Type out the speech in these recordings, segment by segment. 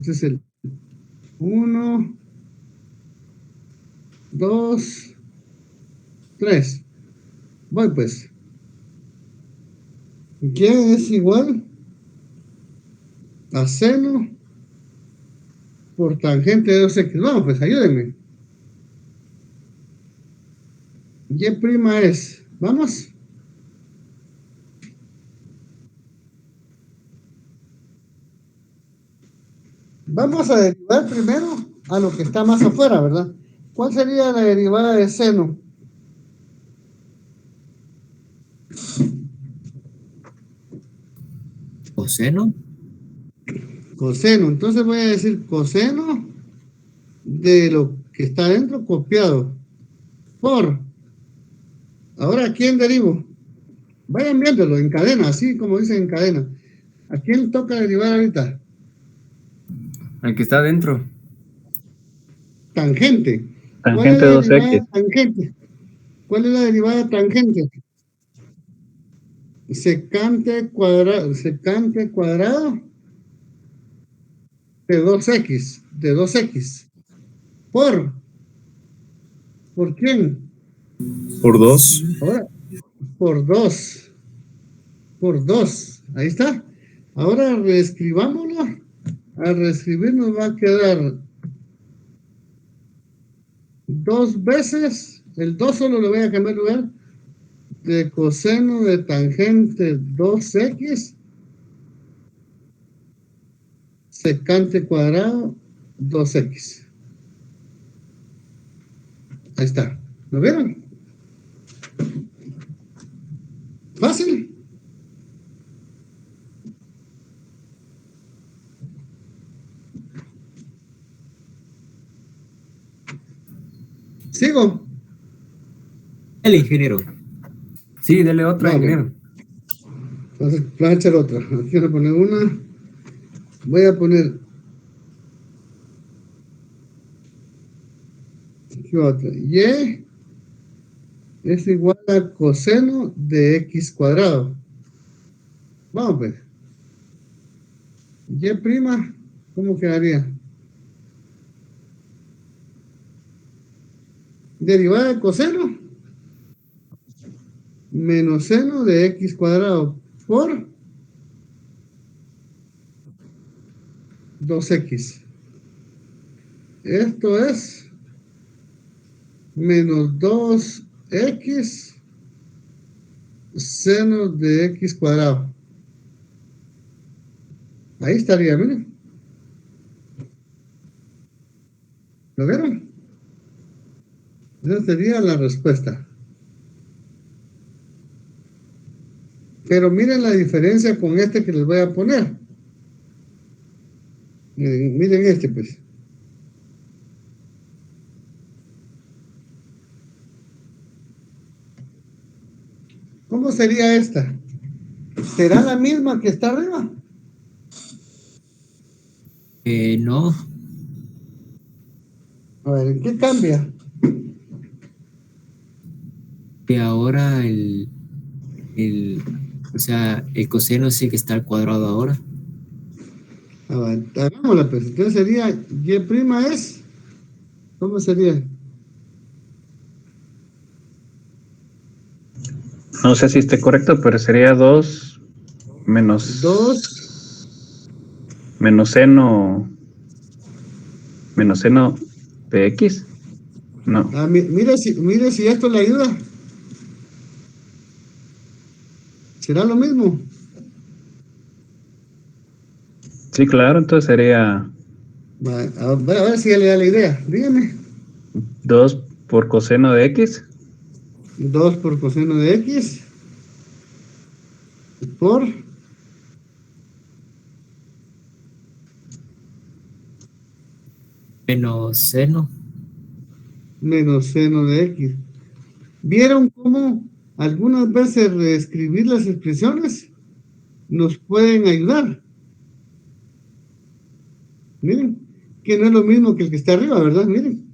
Este es el 1, 2, 3. Voy pues. Y es igual a seno por tangente de 2x. Vamos pues, ayúdenme. Y' es, vamos. Vamos a derivar primero a lo que está más afuera, ¿verdad? ¿Cuál sería la derivada de seno? Coseno. Coseno. Entonces voy a decir coseno de lo que está dentro copiado por. Ahora, ¿a quién derivo? Vayan viéndolo en cadena, así como dicen en cadena. ¿A quién toca derivar ahorita? Al que está adentro. Tangente. ¿Cuál es Tangente la derivada 2x. de tangente? ¿Cuál es la derivada de tangente? Secante cuadrado de 2x. ¿Por quién? Por 2. Ahora, por 2. Por 2. Ahí está. Ahora reescribámoslo. Al reescribir nos va a quedar 2 veces. El 2 solo le voy a cambiar lugar. De coseno de tangente 2x. Secante cuadrado 2x. Ahí está. ¿Lo vieron? Fácil. ¿Sigo? El ingeniero. Sí, dele otra, Vale. ingeniero. Entonces, voy a echar otra. Aquí voy a poner una. Voy a poner aquí otra. Y es igual a coseno de x cuadrado. Vamos a ver. Y', ¿cómo quedaría? Derivada de coseno menos seno de x cuadrado por 2x. Esto es menos 2x seno de x cuadrado. Ahí estaría, miren. ¿Lo vieron? Esa sería la respuesta. Pero miren la diferencia con este que les voy a poner. Miren este, pues. ¿Cómo sería esta? ¿Será la misma que está arriba? No. A ver, ¿en qué cambia? Que ahora o sea, el coseno sí que está al cuadrado ahora. A ver, hagámosla, pues. Entonces sería Y' es. ¿Cómo sería? No sé si esté correcto, pero sería 2 menos 2. seno de x. No. Mire si esto le ayuda. ¿Será lo mismo? Sí, claro, entonces sería A ver si ya le da la idea. Dígame. 2 por coseno de x 2 por coseno de x por Menos seno. menos seno de x. ¿Vieron cómo algunas veces reescribir las expresiones nos pueden ayudar? Miren, que no es lo mismo que el que está arriba, ¿verdad? Miren.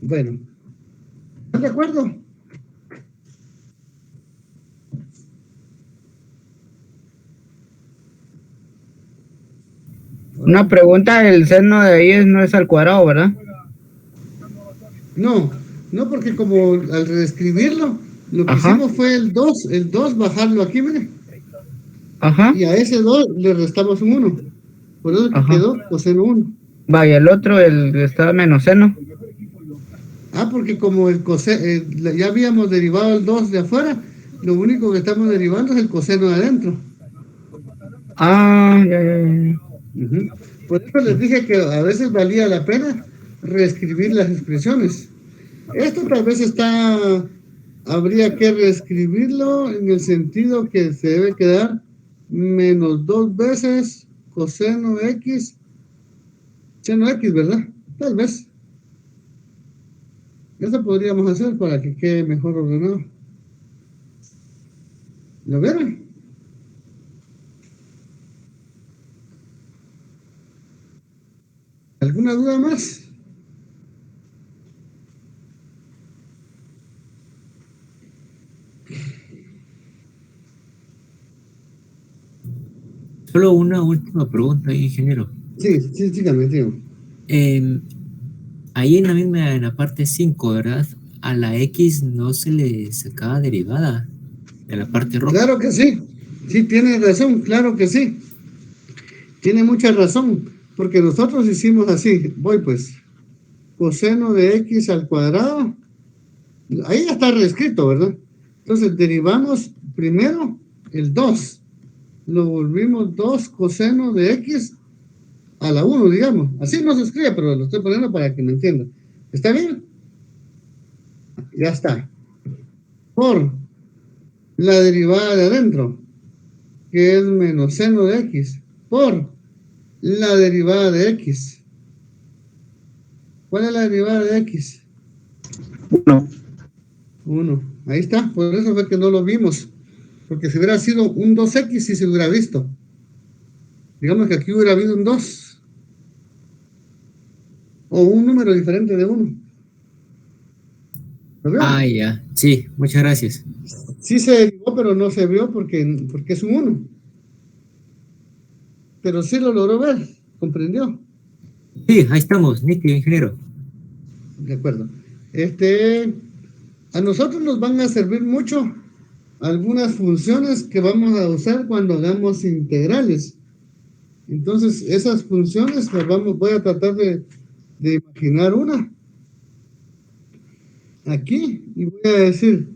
Bueno, ¿están de acuerdo? Una pregunta, el seno de ahí no es al cuadrado, ¿verdad? No, no, porque como al reescribirlo, lo que Ajá. hicimos fue el 2 bajarlo aquí, mire, Ajá. y a ese 2 le restamos un 1. Por eso que Ajá. quedó coseno 1. Vaya, el otro, el que está menos seno. Ah, porque como el coseno, ya habíamos derivado el 2 de afuera, lo único que estamos derivando es el coseno de adentro. Ah, ya. Ujú. Por eso les dije que a veces valía la pena reescribir las expresiones. Esto tal vez habría que reescribirlo en el sentido que se debe quedar menos 2 veces coseno X, seno X, ¿verdad? Tal vez. Eso podríamos hacer para que quede mejor ordenado. ¿Lo vieron? ¿Alguna duda más? Solo una última pregunta, ingeniero. Sí, dígame, tío. Ahí en la parte 5, ¿verdad? A la X no se le sacaba derivada de la parte roja. Claro que sí. Sí, tiene razón, claro que sí. Tiene mucha razón, porque nosotros hicimos así. Voy pues. Coseno de X al cuadrado. Ahí ya está reescrito, ¿verdad? Entonces derivamos primero el 2. Lo volvimos 2 coseno de X a la 1, digamos. Así no se escribe, pero lo estoy poniendo para que me entiendan. ¿Está bien? Ya está. Por la derivada de adentro, que es menos seno de X, por la derivada de X. ¿Cuál es la derivada de X? 1. 1. Ahí está. Por eso fue que no lo vimos. Porque si hubiera sido un 2X, sí se hubiera visto. Digamos que aquí hubiera habido un 2. O un número diferente de 1. ¿Lo veo? Ah, ya. Sí, muchas gracias. Sí se derivó, pero no se vio porque es un 1. Pero sí lo logró ver. ¿Comprendió? Sí, ahí estamos, nítido, ingeniero. De acuerdo. A nosotros nos van a servir mucho algunas funciones que vamos a usar cuando hagamos integrales. Entonces, esas funciones voy a tratar de imaginar una aquí y voy a decir,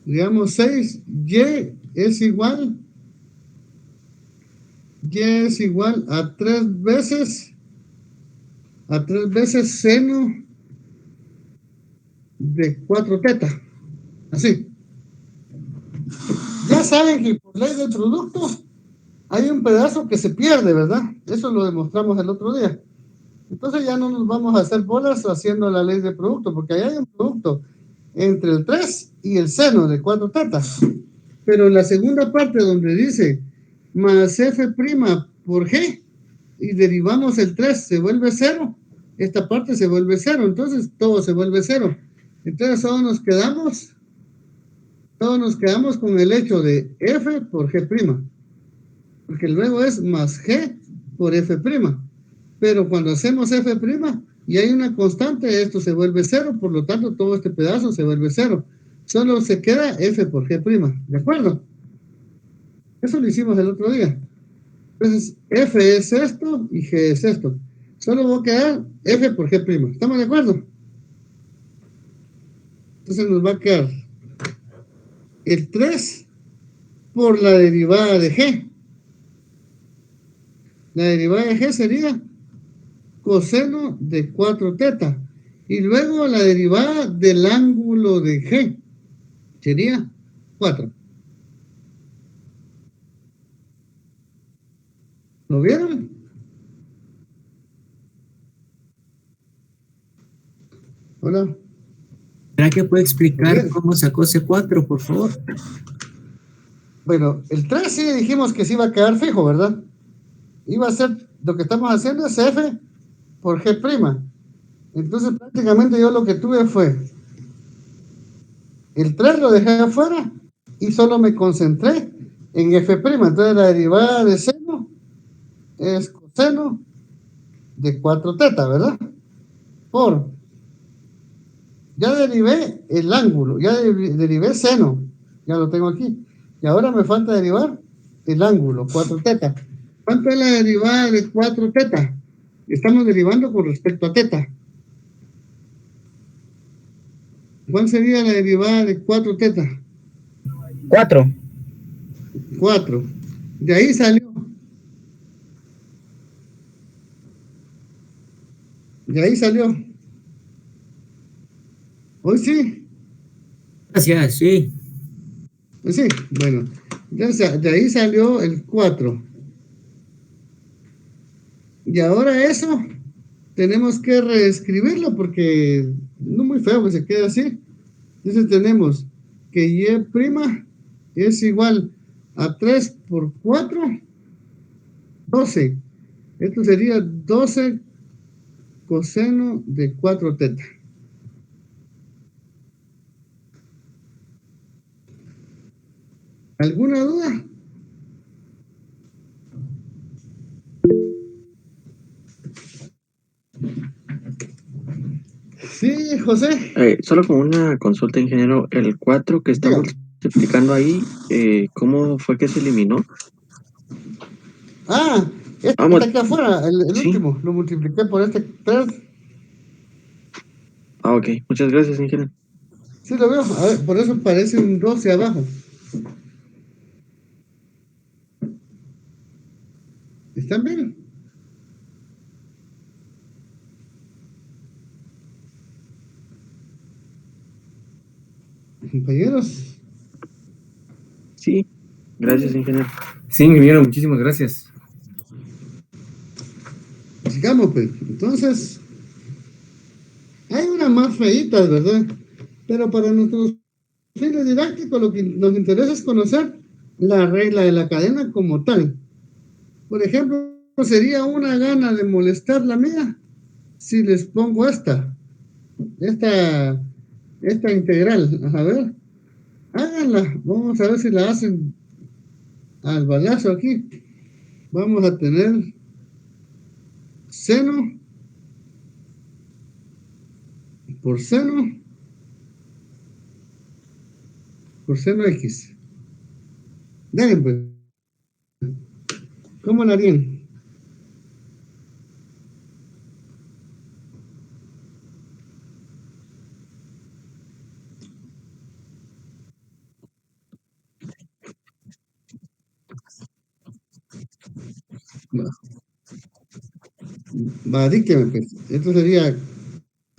digamos, 6y es igual a 3 veces seno de 4 teta. Así. Ya saben que por ley del producto hay un pedazo que se pierde, ¿verdad? Eso lo demostramos el otro día. Entonces ya no nos vamos a hacer bolas haciendo la ley de producto, porque ahí hay un producto entre el 3 y el seno de 4 tetas. Pero en la segunda parte donde dice más f' por g y derivamos el 3, se vuelve 0, esta parte se vuelve 0, entonces todo se vuelve 0. Entonces todos nos quedamos con el hecho de f por g', porque luego es más g por f'. Pero cuando hacemos f' y hay una constante, esto se vuelve 0, por lo tanto todo este pedazo se vuelve 0. Solo se queda f por g', ¿de acuerdo? Eso lo hicimos el otro día. Entonces, f es esto y g es esto. Solo va a quedar f por g'. ¿Estamos de acuerdo? Entonces nos va a quedar el 3 por la derivada de g. La derivada de g sería coseno de 4 teta. Y luego la derivada del ángulo de g sería 4. ¿Lo vieron? Hola. ¿Será que puede explicar cómo sacó C4, por favor? Bueno, el 3 sí dijimos que sí iba a quedar fijo, ¿verdad? Iba a ser, lo que estamos haciendo es f por g'. Entonces prácticamente yo lo que tuve fue el 3 lo dejé afuera y solo me concentré en f'. Entonces la derivada de seno es coseno de 4 teta, ¿verdad? Ya derivé el ángulo, ya derivé seno, ya lo tengo aquí. Y ahora me falta derivar el ángulo, 4 teta. ¿Cuánto es la derivada de 4 teta? Estamos derivando con respecto a teta. ¿Cuál sería la derivada de 4 teta? 4. 4. De ahí salió. De ahí salió. Hoy sí. Gracias, sí. Pues sí, bueno. De ahí salió el 4. Y ahora eso tenemos que reescribirlo porque no es muy feo que se quede así. Entonces tenemos que y' es igual a 3 por 4, 12. Esto sería 12 coseno de 4 teta. ¿Alguna duda? Sí, José. Solo como una consulta, ingeniero, el 4 que estamos Dígame. explicando ahí, ¿cómo fue que se eliminó? Ah, este Vamos, está aquí afuera, el sí. último. Lo multipliqué por este 3. Ok, muchas gracias, ingeniero. Sí, lo veo. A ver, por eso parece un 12 abajo. ¿Están bien? Compañeros, Sí, gracias, ingeniero. Sí, ingeniero, muchísimas gracias. sigamos pues. Entonces, hay unas más feitas, ¿verdad? Pero para nuestros fines didácticos lo que nos interesa es conocer la regla de la cadena como tal. Por ejemplo, sería una gana de molestar la mía si les pongo esta integral. A ver, háganla. Vamos a ver si la hacen al balazo aquí. Vamos a tener seno por seno X. Dale, pues. ¿Cómo la harían? Va, dígame, pues.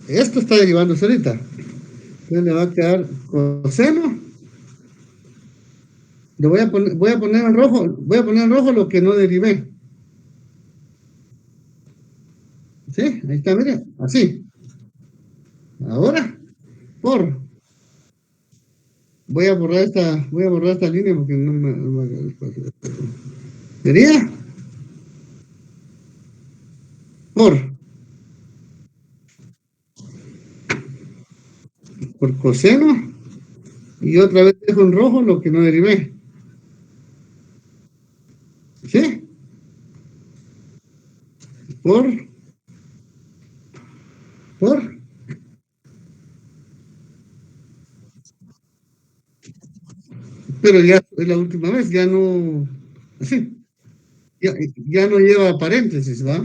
Esto está derivándose ahorita. Entonces le va a quedar coseno. Le voy a poner en rojo lo que no derivé. ¿Sí? Ahí está, mire, así. Ahora, voy a borrar esta línea porque no me sería por coseno y otra vez dejo en rojo lo que no derivé. ¿Sí? Por pero ya es la última vez, ya no, así, ya no lleva paréntesis, ¿va?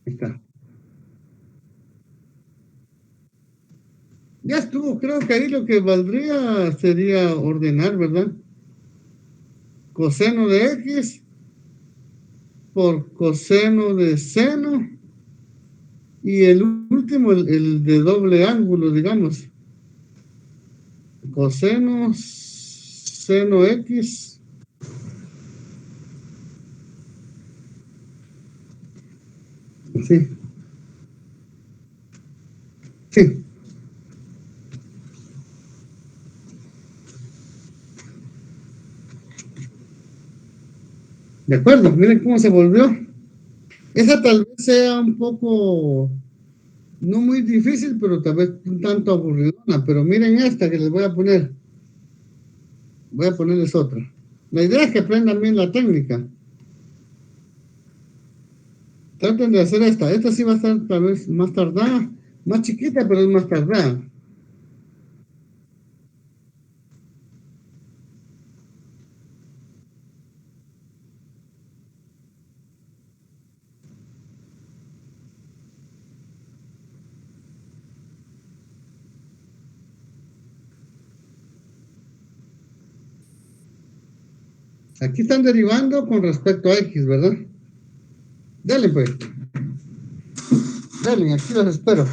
Ahí está. Ya estuvo, creo que ahí lo que valdría sería ordenar, ¿verdad? Coseno de X por coseno de seno y el último, el de doble ángulo, digamos. Coseno, seno X. Sí. Sí. De acuerdo, miren cómo se volvió. Esa tal vez sea un poco, no muy difícil, pero tal vez un tanto aburridona. Pero miren esta que les voy a poner. Voy a ponerles otra. La idea es que aprendan bien la técnica. Traten de hacer esta. Esta sí va a estar tal vez más tardada, más chiquita, pero es más tardada. Aquí están derivando con respecto a X, ¿verdad? Dale, pues. Dale, aquí los espero.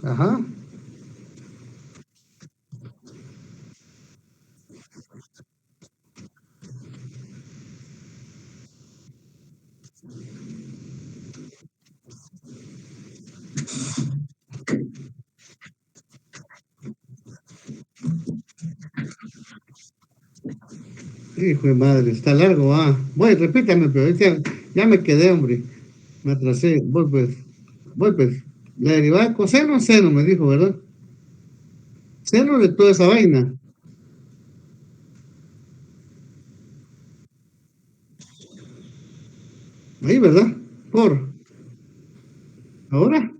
Ajá. Hijo de madre, está largo, ah. Voy, repítame, pero ya me quedé, hombre. Me atrasé. Voy, pues. Voy, pues. La derivada de coseno, seno, me dijo, ¿verdad? Seno de toda esa vaina. Ahí, ¿verdad? Por. Ahora.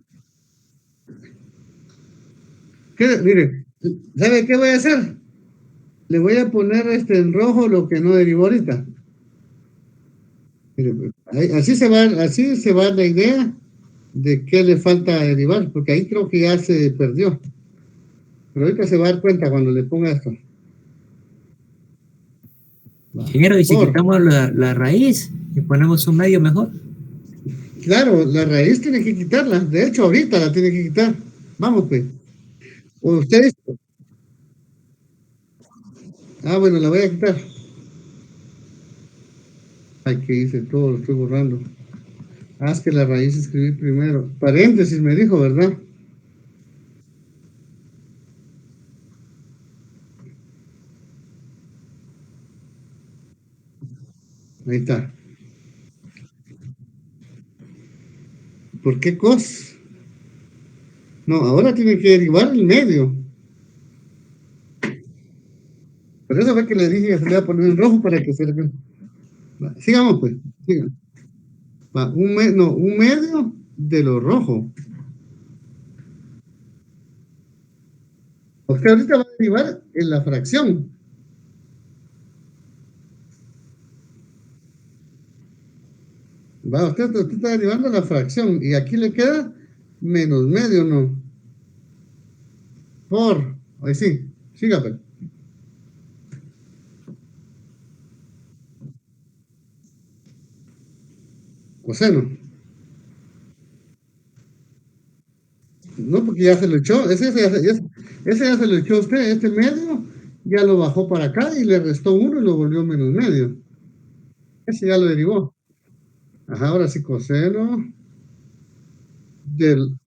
¿Qué? Mire, ¿sabe qué voy a hacer? Le voy a poner en rojo lo que no derivó ahorita. Mire, pues, así se va la idea de qué le falta derivar, porque ahí creo que ya se perdió. Pero ahorita se va a dar cuenta cuando le ponga esto. Va. Ingeniero, ¿y si Por. quitamos la raíz y ponemos un medio mejor? Claro, la raíz tiene que quitarla. De hecho, ahorita la tiene que quitar. Vamos, pues. O ustedes. Ah, bueno, la voy a quitar. Ay, ¿qué hice? Todo lo estoy borrando. Ah, es que la raíz escribí primero. Paréntesis me dijo, ¿verdad? Ahí está. ¿Por qué cos? No, ahora tiene que derivar el medio. Por eso fue que le dije que se le iba a poner en rojo para que se le... Va, sigamos, pues. Sigan. Va, no, un medio de lo rojo. Usted ahorita va a derivar en la fracción. Va, usted está derivando la fracción. Y aquí le queda menos medio, ¿no? Por. Ahí sí. Siga, pues. Coseno. No, porque ya se lo echó. Ese ya se lo echó usted. Este medio ya lo bajó para acá y le restó uno y lo volvió menos medio. Ese ya lo derivó. Ajá, ahora sí, coseno del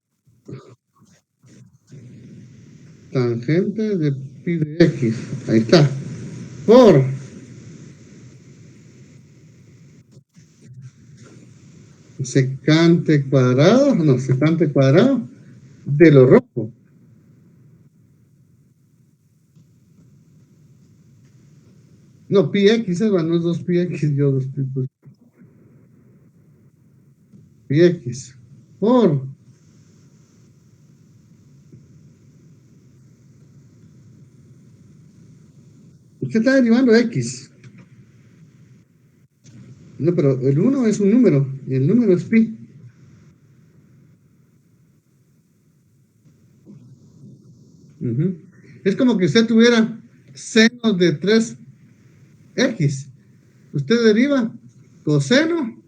tangente de pi de x. Ahí está. Por secante cuadrado, no, secante cuadrado de lo rojo. No, pi x, no es 2 pi x, yo 2 pi, pues, pi x. Por usted está derivando x. No, pero el 1 es un número, y el número es pi. Es como que usted tuviera seno de 3x. Usted deriva coseno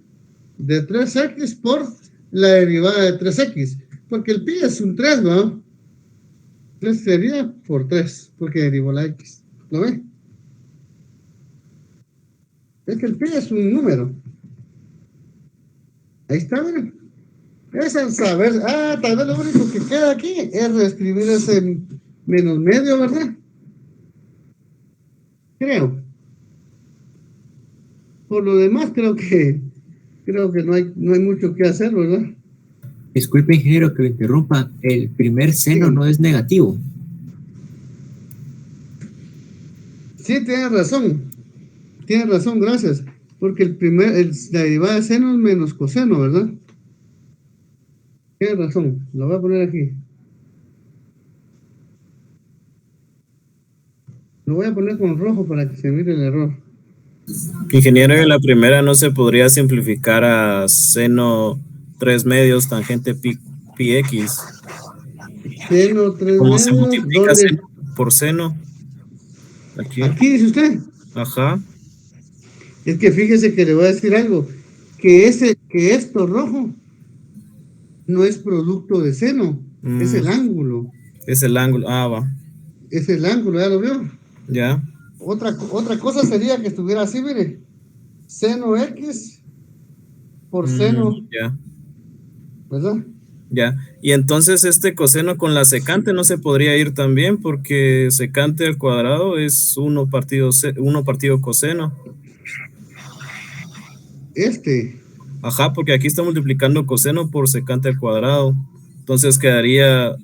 de 3x por la derivada de 3x, porque el pi es un 3, ¿no? Entonces sería por 3, porque derivó la x. ¿Lo ve? Es que el pi es un número. Ahí está, miren. Es al saber. Tal vez lo único que queda aquí es reescribir ese menos medio, ¿verdad? Creo. Por lo demás, creo que no hay mucho que hacer, ¿verdad? Disculpe, ingeniero, que lo interrumpa. El primer seno Sí. no es negativo. Sí, tienes razón. Tienes razón, gracias. Porque la derivada de seno es menos coseno, ¿verdad? Tienes razón. Lo voy a poner aquí. Lo voy a poner con rojo para que se mire el error. Ingeniero, en la primera no se podría simplificar a seno 3 medios tangente pi x. Seno 3 ¿Cómo se medios, multiplica ¿dónde? seno por seno? Aquí. Aquí dice usted. Ajá. Es que fíjese que le voy a decir algo. Que esto rojo no es producto de seno, es el ángulo. Es el ángulo. Ah, va. Es el ángulo, ¿ya lo vio? Ya. Otra cosa sería que estuviera así, mire. Seno x por seno, Ya. ¿verdad? Ya. Y entonces este coseno con la secante no se podría ir también, porque secante al cuadrado es 1 partido coseno. Ajá, porque aquí está multiplicando coseno por secante al cuadrado. Entonces quedaría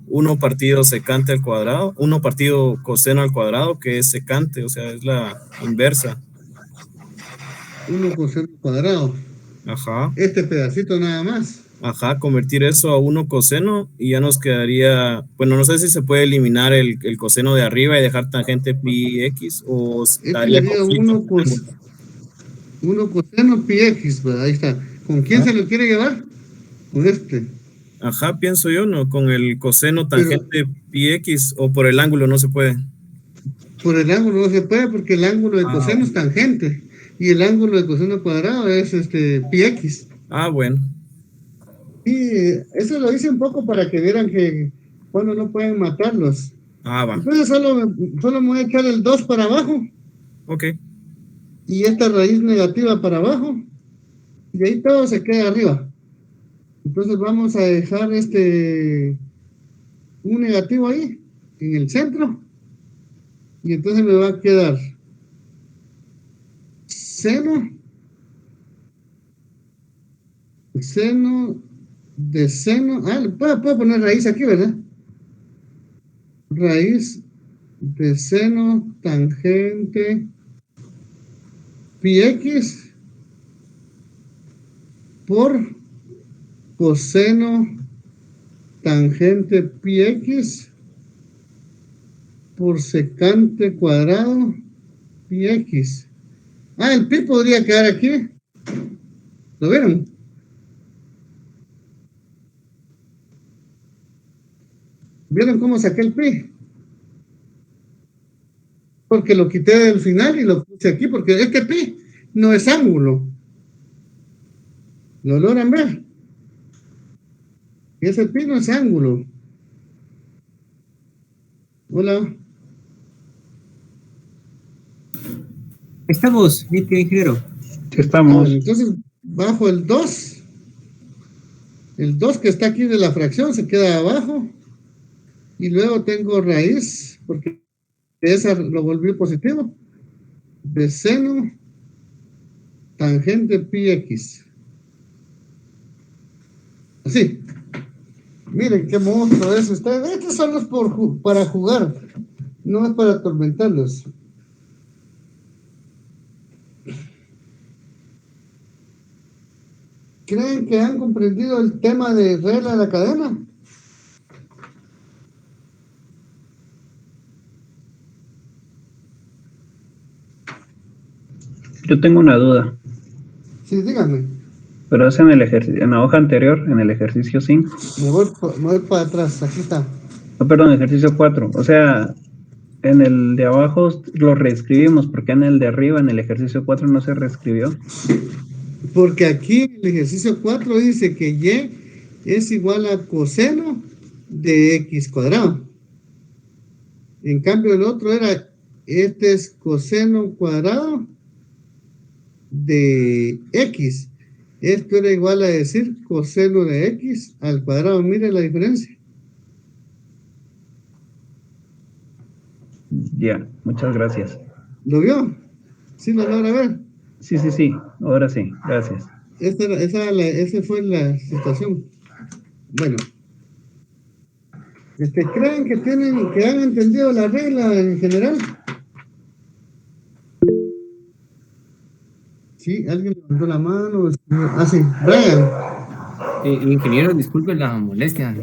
1 partido secante al cuadrado, 1 partido coseno al cuadrado, que es secante, o sea, es la inversa. 1 coseno cuadrado. Ajá. Este pedacito nada más. Ajá, convertir eso a 1 coseno y ya nos quedaría, bueno, no sé si se puede eliminar el coseno de arriba y dejar tangente pi x o daría Sería conflicto. 1 coseno pi x, ¿verdad? Ahí está. ¿Con quién se lo quiere llevar? Con este. Ajá, pienso yo, ¿no? Con el coseno tangente pi x o por el ángulo no se puede. Por el ángulo no se puede porque el ángulo de coseno es tangente y el ángulo de coseno cuadrado es pi x. Ah, bueno. Y eso lo hice un poco para que vieran que cuando no pueden matarlos. Ah, va. Entonces solo me voy a echar el 2 para abajo. Ok. Y esta raíz negativa para abajo. Y ahí todo se queda arriba. Entonces vamos a dejar un negativo ahí, en el centro. Y entonces me va a quedar seno de seno. Puedo poner raíz aquí, ¿verdad? Raíz de seno tangente pi x por coseno tangente pi x por secante cuadrado pi x. El pi podría quedar aquí. ¿Lo vieron? ¿Vieron cómo saqué el pi? Porque lo quité del final y lo puse aquí, porque este pi no es ángulo. ¿Lo logran ver? Y ese pi no es ángulo. Hola. Estamos, mi ingeniero. Sí, estamos. Entonces, bajo el 2. El 2 que está aquí de la fracción se queda abajo. Y luego tengo raíz, porque esa lo volví positivo, de seno tangente pi x. Así. Miren qué monstruo es usted. Estos son los para jugar, no es para atormentarlos. ¿Creen que han comprendido el tema de regla de la cadena? Yo tengo una duda, Sí, díganme. pero es en la hoja anterior, en el ejercicio 5. Me voy para atrás, aquí está. No, perdón, ejercicio 4. O sea, en el de abajo lo reescribimos, porque en el de arriba, en el ejercicio 4, no se reescribió. Porque aquí en el ejercicio 4 dice que y es igual a coseno de x cuadrado. En cambio el otro era, este es coseno cuadrado de x. Esto era igual a decir coseno de x al cuadrado. Mire la diferencia. Ya, muchas gracias. ¿Lo vio? ¿Sí lo logra ver? Sí, ahora sí, gracias. Esa fue la situación. Bueno, ¿creen que han entendido la regla en general? Sí, alguien levantó la mano. Sí, Brian. Ingeniero, disculpe la molestia.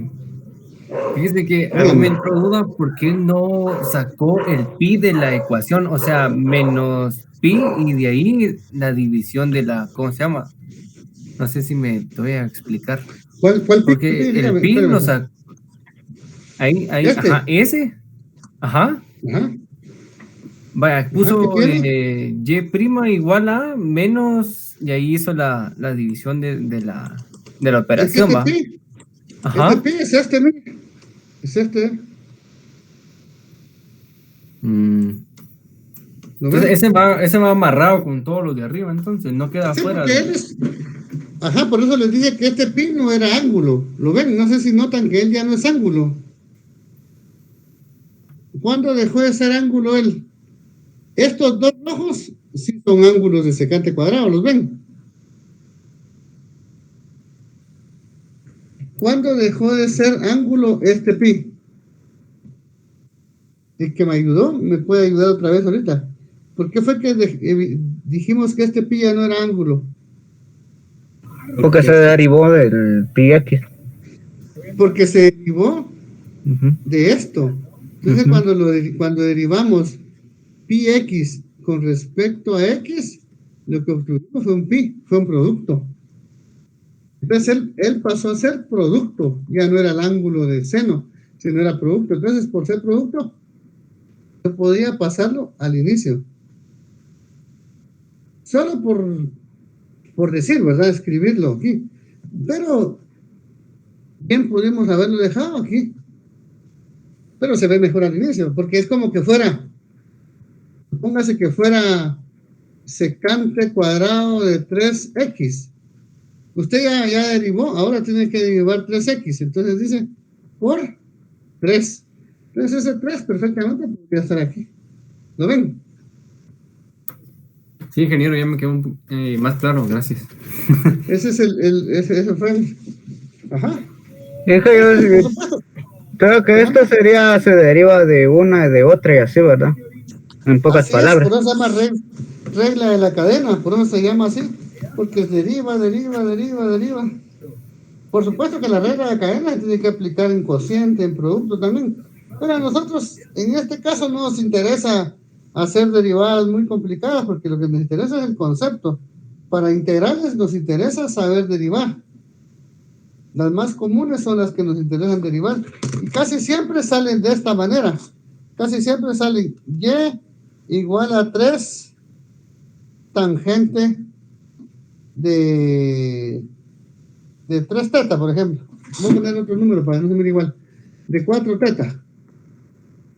Fíjese que a mí Dígame. me entró duda por qué no sacó el pi de la ecuación, o sea, menos pi y de ahí la división de la, ¿cómo se llama? No sé si me te voy a explicar. ¿Cuál Porque el dígame, pi espérame. lo sacó. Ahí, Este. ajá, ese. Ajá. Ajá. Vaya, puso ¿qué tiene? y prima igual a menos, y ahí hizo la división de la Es que operación, ¿va? pi Ajá. es mire. Es este. ¿Lo Entonces ven? ese va amarrado con todo lo de arriba, entonces no queda Sí, fuera porque él de... es. Ajá, por eso les dije que este pi no era ángulo. ¿Lo ven? No sé si notan que él ya no es ángulo. ¿Cuándo dejó de ser ángulo él? Estos dos rojos sí son ángulos de secante cuadrado, ¿los ven? ¿Cuándo dejó de ser ángulo este pi? El que me ayudó, me puede ayudar otra vez ahorita. ¿Por qué fue que dijimos que este pi ya no era ángulo? Porque se derivó del pi x. Porque se derivó de esto. Entonces, cuando derivamos pi x con respecto a x, lo que obtuvimos fue un pi, fue un producto. Entonces, él pasó a ser producto, ya no era el ángulo de seno, sino era producto. Entonces, por ser producto, yo podía pasarlo al inicio. Solo por decir, ¿verdad? Escribirlo aquí. Pero, bien pudimos haberlo dejado aquí. Pero se ve mejor al inicio, porque es como que fuera, póngase que fuera secante cuadrado de 3x. Usted ya derivó, ahora tiene que derivar 3x. Entonces dice, por 3. Entonces ese 3 perfectamente podría estar aquí. ¿Lo ven? Sí, ingeniero, ya me quedó más claro, gracias. Ese es ese fue el... Ajá. Yo creo que esto se deriva de una y de otra y así, ¿verdad? En pocas palabras. Por eso se llama regla de la cadena, por eso se llama así, porque deriva. Por supuesto que la regla de la cadena se tiene que aplicar en cociente, en producto también, pero a nosotros en este caso no nos interesa hacer derivadas muy complicadas, porque lo que nos interesa es el concepto. Para integrales nos interesa saber derivar. Las más comunes son las que nos interesan derivar, y casi siempre salen de esta manera. Casi siempre salen y igual a 3 tangente de 3 teta, por ejemplo. Voy a poner otro número para no se mire igual. De 4 teta.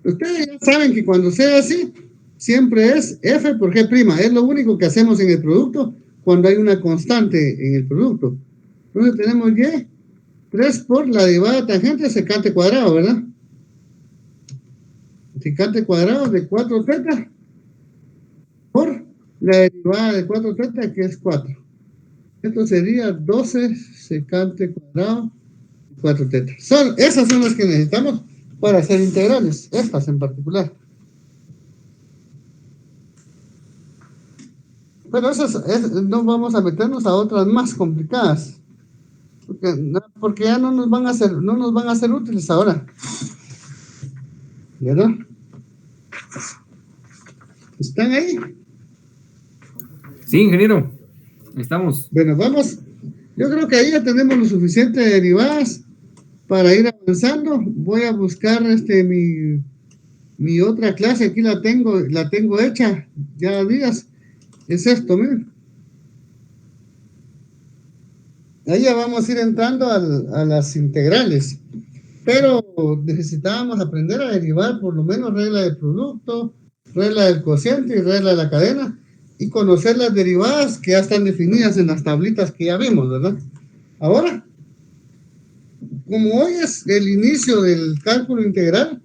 Ustedes ya saben que cuando sea así, siempre es f por g'. Es lo único que hacemos en el producto cuando hay una constante en el producto. Entonces tenemos y 3 por la derivada tangente secante cuadrado, ¿verdad? Secante cuadrado de 4 teta por la derivada de 4 teta, que es 4. Esto sería 12 secante cuadrado de 4 teta. Esas son las que necesitamos para hacer integrales, estas en particular. Pero no vamos a meternos a otras más complicadas, porque ya no nos van a ser útiles ahora. ¿Verdad? ¿Están ahí? Sí, ingeniero, estamos. Bueno, vamos. Yo creo que ahí ya tenemos lo suficiente de derivadas para ir avanzando. Voy a buscar mi otra clase. Aquí la tengo hecha ya días. Es esto, miren. ahí ya vamos a ir entrando a las integrales, pero necesitábamos aprender a derivar por lo menos regla del producto, regla del cociente y regla de la cadena, y conocer las derivadas que ya están definidas en las tablitas que ya vimos, ¿verdad? Ahora, como hoy es el inicio del cálculo integral,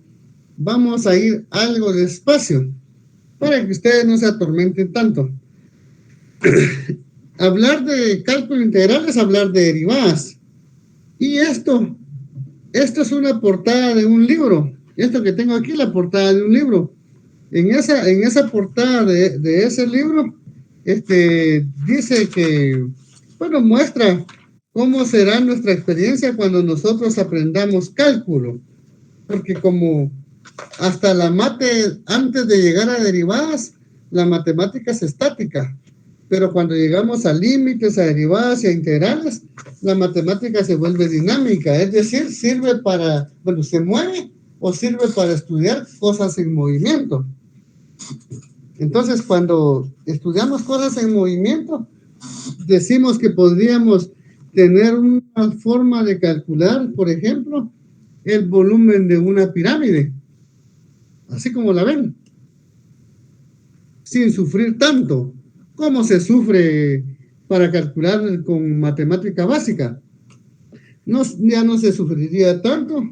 vamos a ir algo despacio para que ustedes no se atormenten tanto. Hablar de cálculo integral es hablar de derivadas. Y esto es una portada de un libro. Esto que tengo aquí, la portada de un libro. En esa portada de ese libro, dice que, bueno, muestra cómo será nuestra experiencia cuando nosotros aprendamos cálculo. Porque como hasta la mate, antes de llegar a derivadas, la matemática es estática. Pero cuando llegamos a límites, a derivadas y a integrales, la matemática se vuelve dinámica, es decir, sirve para, bueno, se mueve o sirve para estudiar cosas en movimiento. Entonces, cuando estudiamos cosas en movimiento, decimos que podríamos tener una forma de calcular, por ejemplo, el volumen de una pirámide, así como la ven, sin sufrir tanto. ¿Cómo se sufre para calcular con matemática básica? No, ya no se sufriría tanto.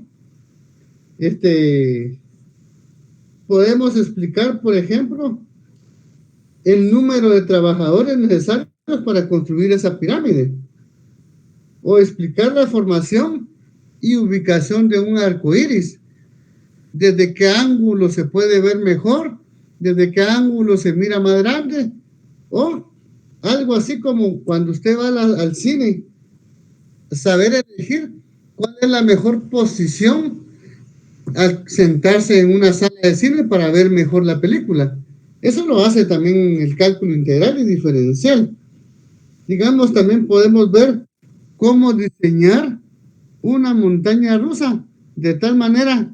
Podemos explicar, por ejemplo, el número de trabajadores necesarios para construir esa pirámide. O explicar la formación y ubicación de un arco iris. Desde qué ángulo se puede ver mejor, desde qué ángulo se mira más grande. O algo así como cuando usted va al cine, saber elegir cuál es la mejor posición al sentarse en una sala de cine para ver mejor la película. Eso lo hace también el cálculo integral y diferencial. Digamos, también podemos ver cómo diseñar una montaña rusa de tal manera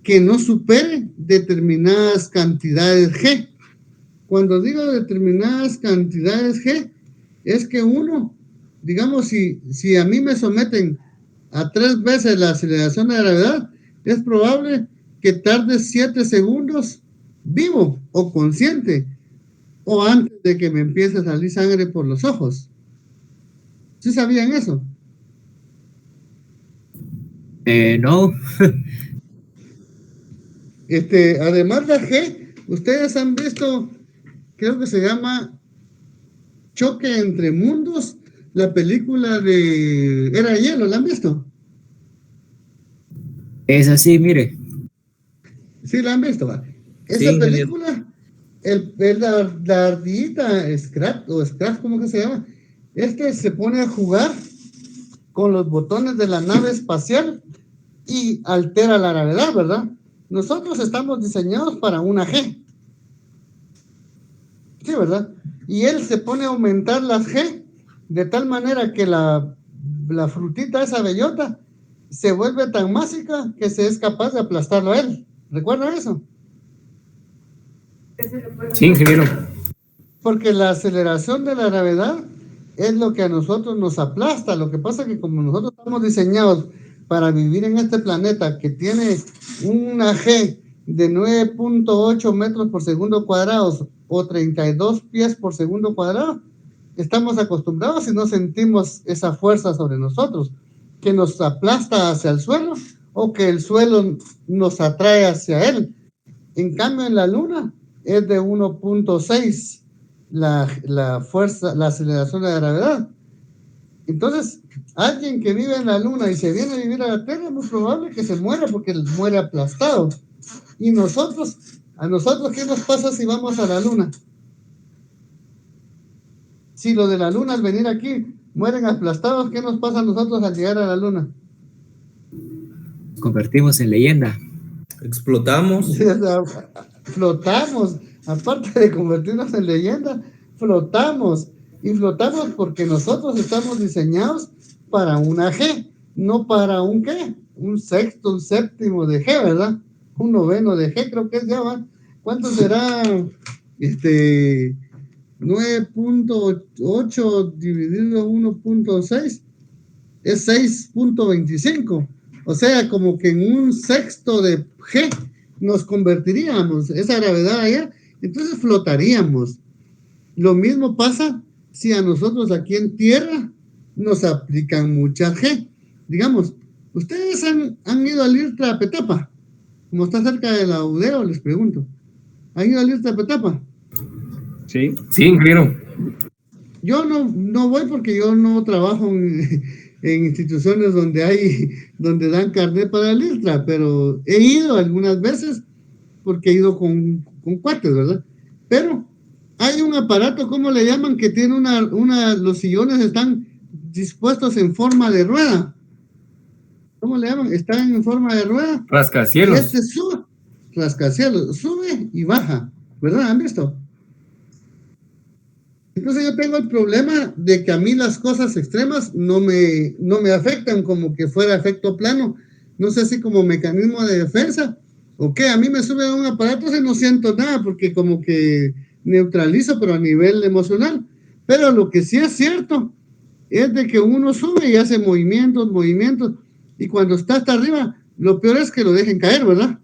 que no supere determinadas cantidades G. Cuando digo determinadas cantidades G, es que uno, digamos, si a mí me someten a 3 veces la aceleración de gravedad, es probable que tarde 7 segundos vivo o consciente, o antes de que me empiece a salir sangre por los ojos. ¿Sí sabían eso? No. Además de G, ustedes han visto, creo que se llama Choque entre Mundos, la película de Era de Hielo, ¿la han visto? Es así, mire. Sí, la han visto, ¿va? Sí, Esa película, la ardillita Scrat, o Scrat, ¿cómo que se llama? Se pone a jugar con los botones de la nave espacial y altera la gravedad, ¿verdad? Nosotros estamos diseñados para una G. Sí, ¿verdad? Y él se pone a aumentar las G de tal manera que la frutita, esa bellota, se vuelve tan mágica que se es capaz de aplastarlo a él. ¿Recuerdan eso? Sí, ingeniero. Porque la aceleración de la gravedad es lo que a nosotros nos aplasta. Lo que pasa es que como nosotros estamos diseñados para vivir en este planeta que tiene una G de 9.8 metros por segundo cuadrados o 32 pies por segundo cuadrado, estamos acostumbrados y no sentimos esa fuerza sobre nosotros, que nos aplasta hacia el suelo o que el suelo nos atrae hacia él. En cambio, en la Luna es de 1.6 la fuerza, la aceleración de la gravedad. Entonces, alguien que vive en la Luna y se viene a vivir a la Tierra, es muy probable que se muera porque muere aplastado. Y a nosotros, ¿qué nos pasa si vamos a la Luna? Si los de la Luna al venir aquí mueren aplastados, ¿qué nos pasa a nosotros al llegar a la Luna? Convertimos en leyenda. Explotamos. Flotamos, aparte de convertirnos en leyenda, flotamos. Y flotamos porque nosotros estamos diseñados para una G, no para un ¿qué? Un sexto, un séptimo de G, ¿verdad? Un noveno de G, creo que es ya, ¿va? ¿Cuánto será? 9.8 dividido 1.6 es 6.25. O sea, como que en un sexto de G nos convertiríamos, esa gravedad allá, entonces flotaríamos. Lo mismo pasa si a nosotros aquí en Tierra nos aplican mucha G. Digamos, ustedes han ido al IRTRA Petapa, como está cerca de la UDEO, les pregunto. ¿Han ido al IRTRA Petapa? Sí. Sí, claro. Yo no voy porque yo no trabajo en instituciones donde dan carnet para el IRTRA, pero he ido algunas veces porque he ido con cuates, ¿verdad? Pero hay un aparato, ¿cómo le llaman? Que tiene los sillones están dispuestos en forma de rueda. ¿Cómo le llaman? Están en forma de rueda. Rascacielos. Y sube, rascacielos, sube y baja, ¿verdad? ¿Han visto? Entonces yo tengo el problema de que a mí las cosas extremas no me afectan como que fuera efecto plano. No sé si como mecanismo de defensa o qué. A mí me sube a un aparato y no siento nada porque como que neutralizo, pero a nivel emocional. Pero lo que sí es cierto es de que uno sube y hace movimientos, y cuando está hasta arriba, lo peor es que lo dejen caer, ¿verdad?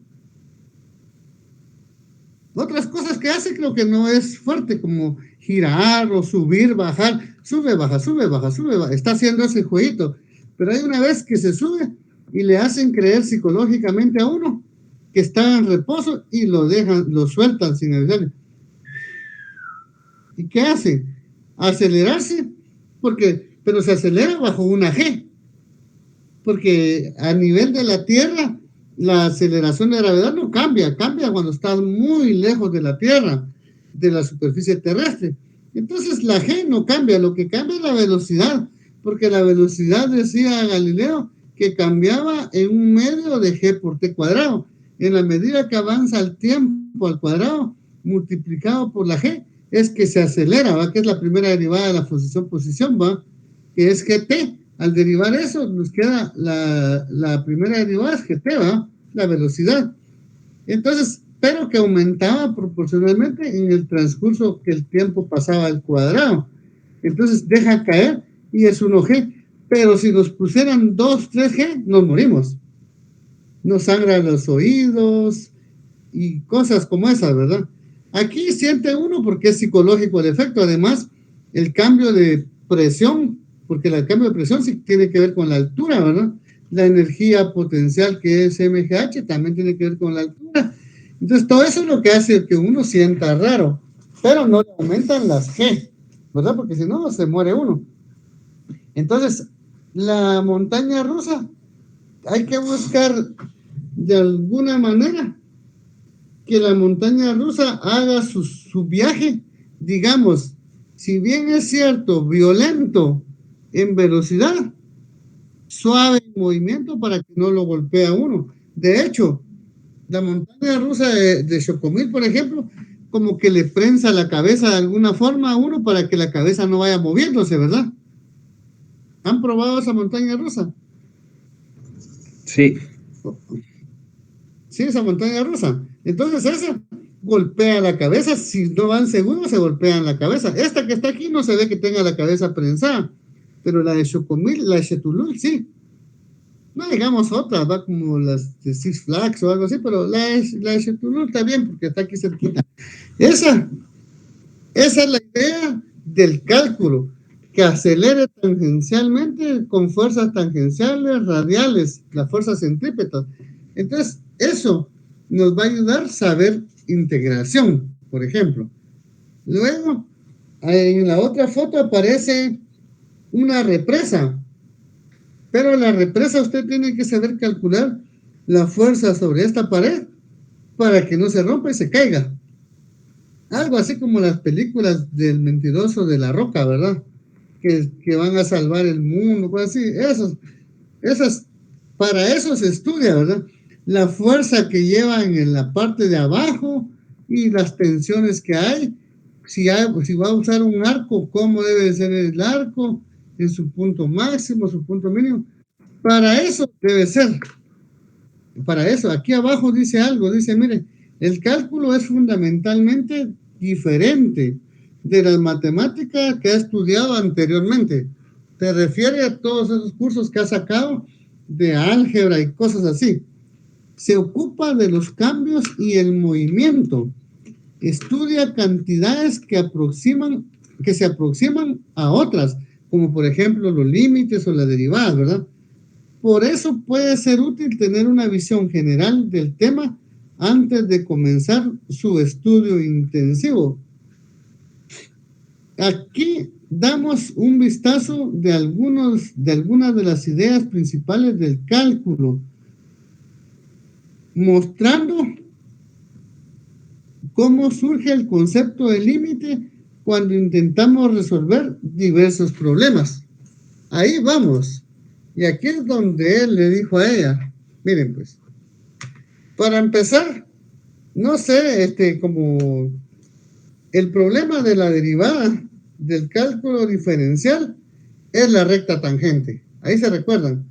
Otras cosas que hace creo que no es fuerte, como girar o subir, bajar, sube, baja, está haciendo ese jueguito. Pero hay una vez que se sube y le hacen creer psicológicamente a uno que está en reposo y lo sueltan sin avisarle. ¿Y qué hace? Acelerarse, pero se acelera bajo una G, porque a nivel de la Tierra la aceleración de gravedad no cambia cuando estás muy lejos de la Tierra, de la superficie terrestre. Entonces la G no cambia, lo que cambia es la velocidad, porque la velocidad, decía Galileo, que cambiaba en un medio de G por T cuadrado. En la medida que avanza el tiempo al cuadrado, multiplicado por la G, es que se acelera, ¿va? Que es la primera derivada de la posición, ¿va? Que es GT. Al derivar eso, nos queda la primera derivada es GT, ¿va? La velocidad. Entonces, pero que aumentaba proporcionalmente en el transcurso que el tiempo pasaba al cuadrado. Entonces, deja caer y es 1G. Pero si nos pusieran 2, 3G, nos morimos. Nos sangran los oídos y cosas como esas, ¿verdad? Aquí siente uno porque es psicológico el efecto. Además, el cambio de presión, porque el cambio de presión sí tiene que ver con la altura, ¿verdad? La energía potencial que es MGH también tiene que ver con la altura. Entonces, todo eso es lo que hace que uno sienta raro, pero no le aumentan las G, ¿verdad? Porque si no, se muere uno. Entonces, la montaña rusa, hay que buscar de alguna manera que la montaña rusa haga su viaje, digamos, si bien es cierto, violento en velocidad, suave en movimiento para que no lo golpee a uno. De hecho, la montaña rusa de Chocomil, por ejemplo, como que le prensa la cabeza de alguna forma a uno para que la cabeza no vaya moviéndose, ¿verdad? ¿Han probado esa montaña rusa? Sí. Sí, esa montaña rusa. Entonces esa golpea la cabeza, si no van seguros se golpean la cabeza. Esta que está aquí no se ve que tenga la cabeza prensada, pero la de Chocomil, la de Chetulul, sí. No digamos otras, va como las de Six Flags o algo así, pero la de Chetulul está bien porque está aquí cerquita. Esa es la idea del cálculo, que acelere tangencialmente con fuerzas tangenciales radiales, las fuerzas centrípetas. Entonces, eso nos va a ayudar a saber integración, por ejemplo. Luego, en la otra foto aparece una represa, pero la represa usted tiene que saber calcular la fuerza sobre esta pared para que no se rompa y se caiga. Algo así como las películas del mentiroso de La Roca, ¿verdad? Que van a salvar el mundo, pues así. Para eso se estudia, ¿verdad? La fuerza que llevan en la parte de abajo y las tensiones que hay. Si va a usar un arco, cómo debe ser el arco, en su punto máximo, su punto mínimo. Para eso debe ser. Para eso, aquí abajo dice algo, dice, mire, el cálculo es fundamentalmente diferente de las matemáticas que ha estudiado anteriormente. Se refiere a todos esos cursos que ha sacado de álgebra y cosas así. Se ocupa de los cambios y el movimiento. Estudia cantidades que se aproximan a otras, como por ejemplo los límites o las derivadas, ¿verdad? Por eso puede ser útil tener una visión general del tema antes de comenzar su estudio intensivo. Aquí damos un vistazo de algunas de las ideas principales del cálculo, mostrando cómo surge el concepto de límite cuando intentamos resolver diversos problemas. Ahí vamos. Y aquí es donde él le dijo a ella, miren pues, para empezar, no sé, como el problema de la derivada del cálculo diferencial es la recta tangente. Ahí se recuerdan.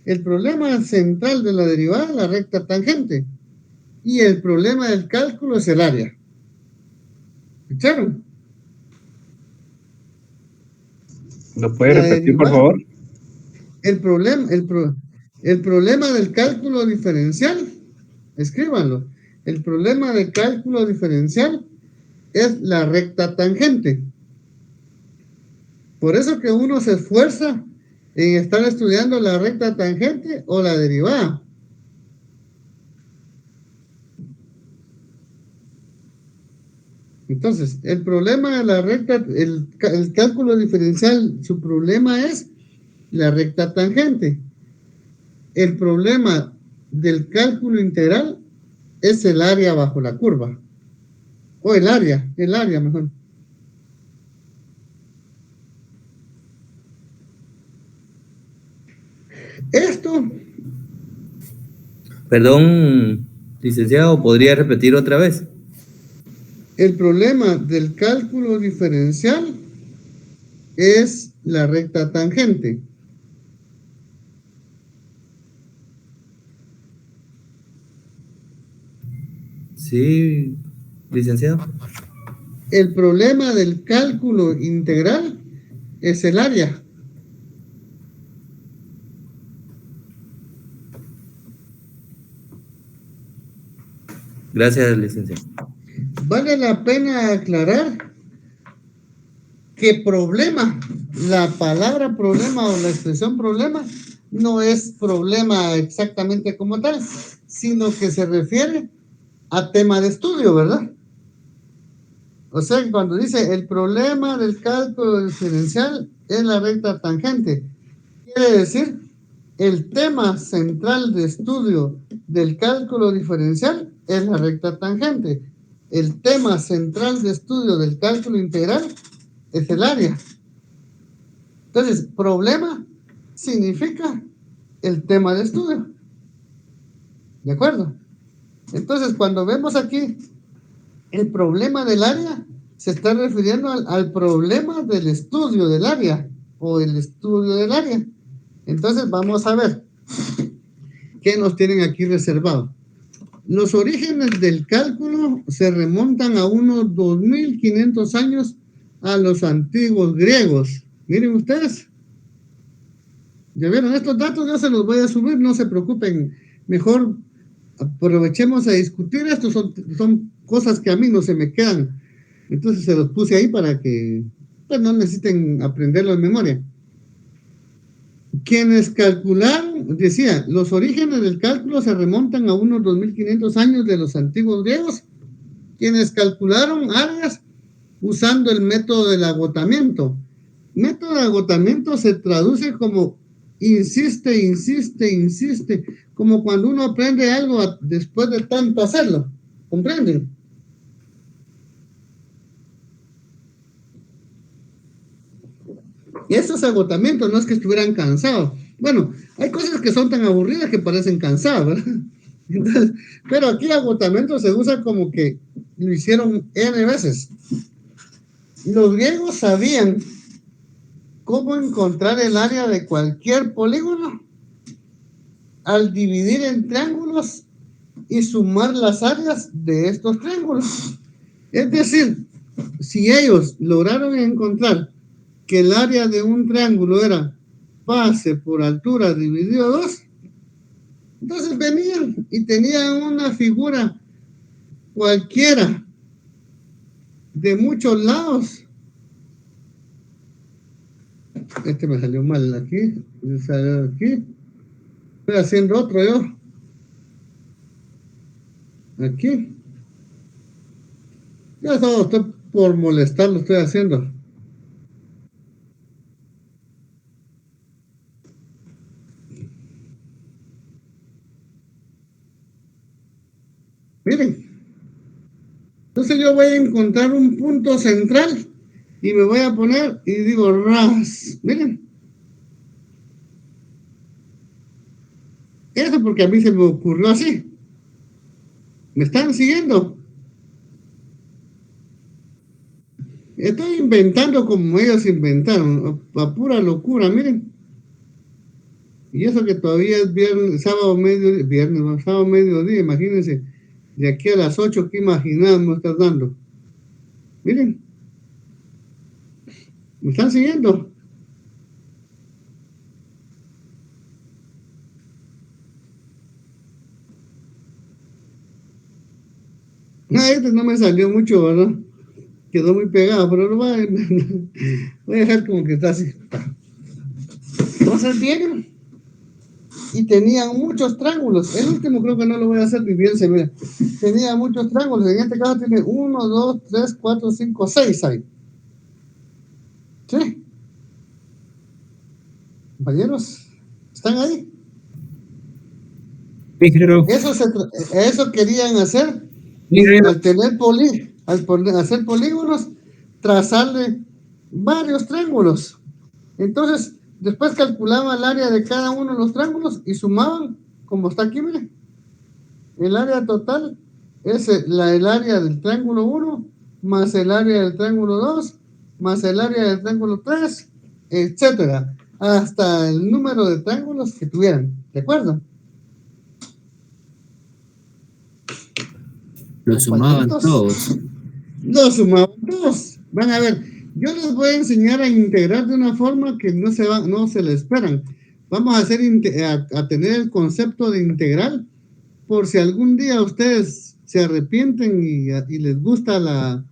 El problema central de la derivada es la recta tangente. Y el problema del cálculo es el área. ¿Escucharon? ¿Lo puede repetir, por favor? El problema del cálculo diferencial, escríbanlo. El problema del cálculo diferencial es la recta tangente. Por eso que uno se esfuerza en estar estudiando la recta tangente o la derivada. Entonces, el problema de la recta, el cálculo diferencial, su problema es la recta tangente. El problema del cálculo integral es el área bajo la curva. O el área mejor. Esto. Perdón, licenciado, ¿podría repetir otra vez? El problema del cálculo diferencial es la recta tangente. Sí, licenciado. El problema del cálculo integral es el área. Gracias, licenciado. Vale la pena aclarar que problema, la palabra problema o la expresión problema no es problema exactamente como tal, sino que se refiere a tema de estudio, ¿verdad? O sea, cuando dice el problema del cálculo diferencial es la recta tangente, quiere decir el tema central de estudio del cálculo diferencial es la recta tangente. El tema central de estudio del cálculo integral es el área. Entonces, problema significa el tema de estudio. ¿De acuerdo? Entonces, cuando vemos aquí el problema del área, se está refiriendo al problema del estudio del área o el estudio del área. Entonces, vamos a ver qué nos tienen aquí reservado. Los orígenes del cálculo se remontan a unos 2500 años a los antiguos griegos. Miren ustedes. Ya vieron, estos datos yo se los voy a subir, no se preocupen. Mejor aprovechemos a discutir. Estos son cosas que a mí no se me quedan. Entonces se los puse ahí para que pues, no necesiten aprenderlo en memoria. Quienes calcularon, decía, los orígenes del cálculo se remontan a unos 2500 años de los antiguos griegos, quienes calcularon áreas usando el método del agotamiento. Método de agotamiento se traduce como insiste, como cuando uno aprende algo después de tanto hacerlo. ¿Comprenden? Y eso es agotamiento, no es que estuvieran cansados. Bueno, hay cosas que son tan aburridas que parecen cansadas, ¿verdad? Entonces, pero aquí agotamiento se usa como que lo hicieron N veces. Los griegos sabían cómo encontrar el área de cualquier polígono al dividir en triángulos y sumar las áreas de estos triángulos. Es decir, si ellos lograron encontrar que el área de un triángulo era base por altura dividido 2, entonces venían y tenían una figura cualquiera de muchos lados. Este me salió mal aquí, me salió aquí. Estoy haciendo otro yo. Aquí. Ya solo estoy por molestar, lo estoy haciendo. Miren. Entonces yo voy a encontrar un punto central y me voy a poner y digo ras. Miren. Eso porque a mí se me ocurrió así. ¿Me están siguiendo? Estoy inventando como ellos inventaron, a pura locura, miren. Y eso que todavía es viernes, sábado mediodía, imagínense, de aquí a las 8, ¿qué imaginamos me estás dando? Miren. ¿Me están siguiendo? No, este no me salió mucho, ¿verdad? Quedó muy pegado, pero lo voy a dejar como que está así. Entonces vienen y tenían muchos triángulos. El último creo que no lo voy a hacer ni bien se mira. Tenía muchos triángulos. En este caso tiene 1, 2, 3, 4, 5, 6 ahí. ¿Sí? Compañeros, ¿están ahí? Pero Eso querían hacer. Al tener hacer polígonos, trazarle varios triángulos. Entonces, después calculaban el área de cada uno de los triángulos y sumaban, como está aquí, miren. El área total es el área del triángulo 1, más el área del triángulo 2, más el área del triángulo 3, etcétera, hasta el número de triángulos que tuvieran. ¿De acuerdo? lo sumaban todos. Los sumaban todos. Van a ver, yo les voy a enseñar a integrar de una forma que no se le esperan. Vamos a tener el concepto de integral por si algún día ustedes se arrepienten y les gusta la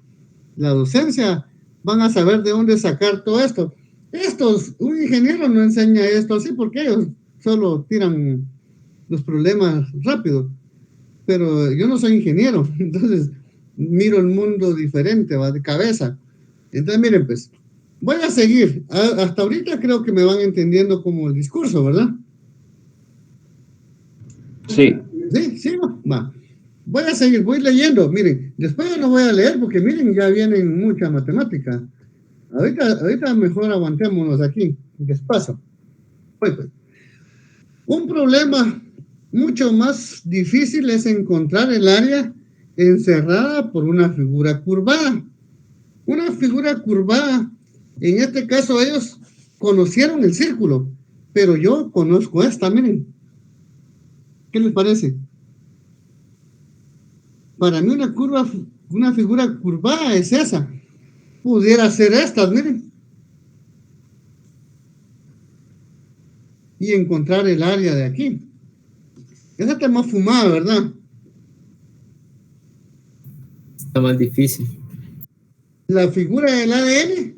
docencia, van a saber de dónde sacar todo esto. Un ingeniero no enseña esto así porque ellos solo tiran los problemas rápido. Pero yo no soy ingeniero, entonces miro el mundo diferente, va de cabeza. Entonces, miren, pues, voy a seguir. Hasta ahorita creo que me van entendiendo como el discurso, ¿verdad? Sí. Sí, va. Voy a seguir, voy leyendo. Miren, después ya no voy a leer porque, miren, ya vienen mucha matemática. Ahorita mejor aguantémonos aquí, despacio. Pues. Un problema mucho más difícil es encontrar el área encerrada por una figura curvada. Una figura curvada, en este caso ellos conocieron el círculo, pero yo conozco esta, miren. ¿Qué les parece? Para mí una figura curvada es esa. Pudiera ser esta, miren. Y encontrar el área de aquí. Esa está más fumada, ¿verdad? Está más difícil. La figura del ADN,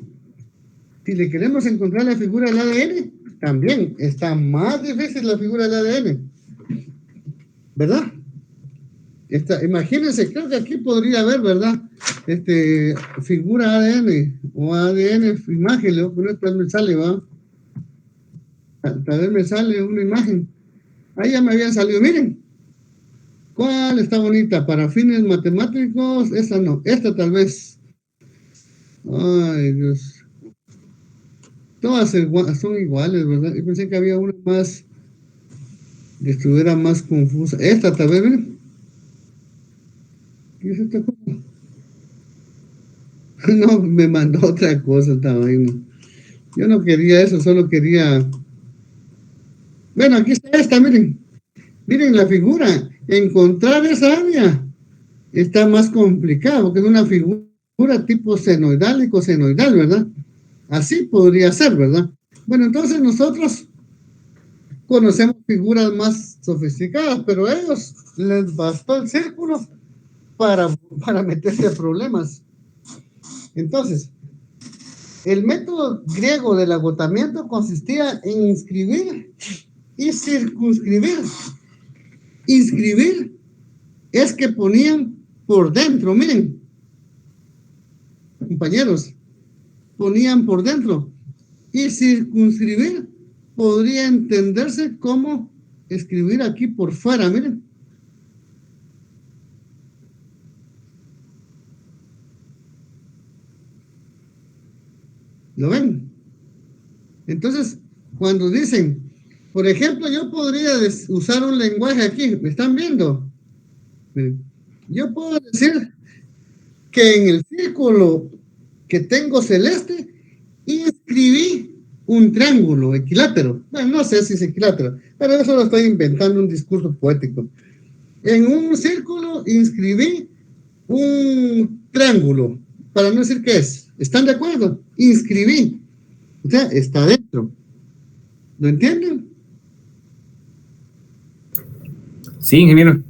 si le queremos encontrar la figura del ADN, también está más difícil la figura del ADN. ¿Verdad? Imagínense, creo que aquí podría haber, ¿verdad? Figura ADN o ADN imagen, tal me sale, ¿va? Tal vez me sale una imagen. Ahí ya me habían salido, miren. ¿Cuál está bonita? Para fines matemáticos, esta no, esta tal vez. Ay, Dios. Todas son iguales, ¿verdad? Yo pensé que había una más, que estuviera más confusa. Esta tal vez, miren. ¿Qué es esta cosa? No, me mandó otra cosa esta vaina. Yo no quería eso, solo quería... Bueno, aquí está esta, miren. Miren la figura. Encontrar esa área está más complicado, porque es una figura tipo senoidal y cosenoidal, ¿verdad? Así podría ser, ¿verdad? Bueno, entonces nosotros conocemos figuras más sofisticadas, pero a ellos les bastó el círculo para meterse a problemas. Entonces, el método griego del agotamiento consistía en inscribir y circunscribir. Inscribir es que ponían por dentro, miren, compañeros, ponían por dentro. Y circunscribir podría entenderse como escribir aquí por fuera, miren. ¿Lo ven? Entonces, cuando dicen, por ejemplo, yo podría usar un lenguaje aquí, ¿me están viendo? Miren, yo puedo decir que en el círculo que tengo celeste, inscribí un triángulo equilátero. Bueno, no sé si es equilátero, pero eso lo estoy inventando, un discurso poético. En un círculo inscribí un triángulo, para no decir qué es. ¿Están de acuerdo? Inscribí. O sea, está dentro. ¿Lo entienden? Sí, ingeniero.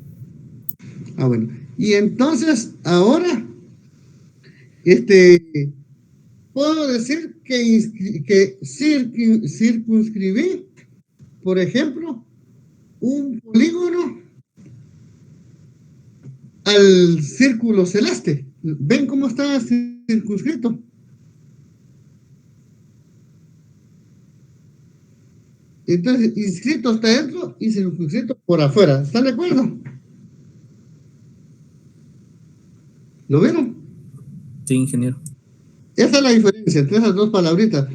Ah, bueno. Y entonces, ahora, puedo decir que circunscribí, por ejemplo, un polígono al círculo celeste. ¿Ven cómo está circunscrito? Entonces, inscrito está dentro y circunscrito por afuera. ¿Están de acuerdo? ¿Lo vieron? Sí, ingeniero. Esa es la diferencia entre esas dos palabritas.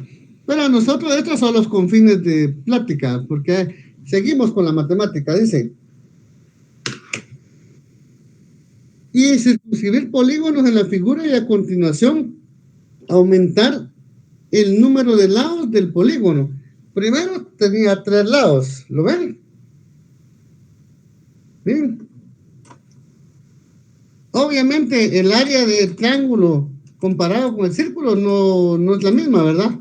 Pero a nosotros estos son los confines de plática, porque seguimos con la matemática. Dice, y circunscribir polígonos en la figura y a continuación aumentar el número de lados del polígono. Primero tenía 3 lados, ¿lo ven? Bien. Obviamente el área del triángulo comparado con el círculo no es la misma, ¿verdad?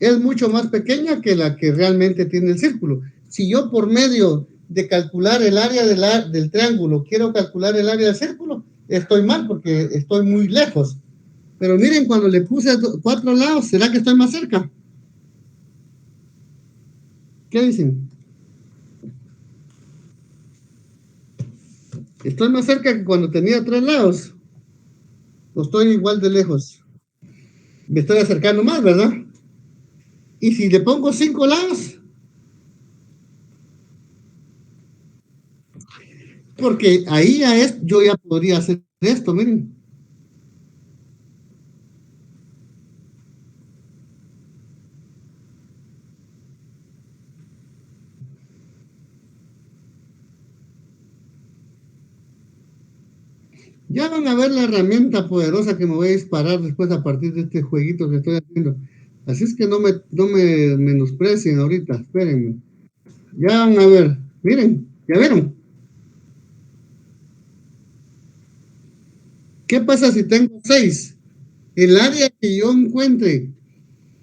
Es mucho más pequeña que la que realmente tiene el círculo. Si yo por medio de calcular el área del triángulo quiero calcular el área del círculo, estoy mal porque estoy muy lejos. Pero miren, cuando le puse 4 lados, ¿será que estoy más cerca? ¿Qué dicen? ¿Estoy más cerca que cuando tenía 3 lados? ¿O estoy igual de lejos? Me estoy acercando más, ¿verdad? Y si le pongo 5 lados, porque ahí yo ya podría hacer esto, miren. Ya van a ver la herramienta poderosa que me voy a disparar después a partir de este jueguito que estoy haciendo. Así es que no me menosprecien ahorita, espérenme. Ya van a ver, miren, ¿ya vieron? ¿Qué pasa si tengo 6? El área que yo encuentre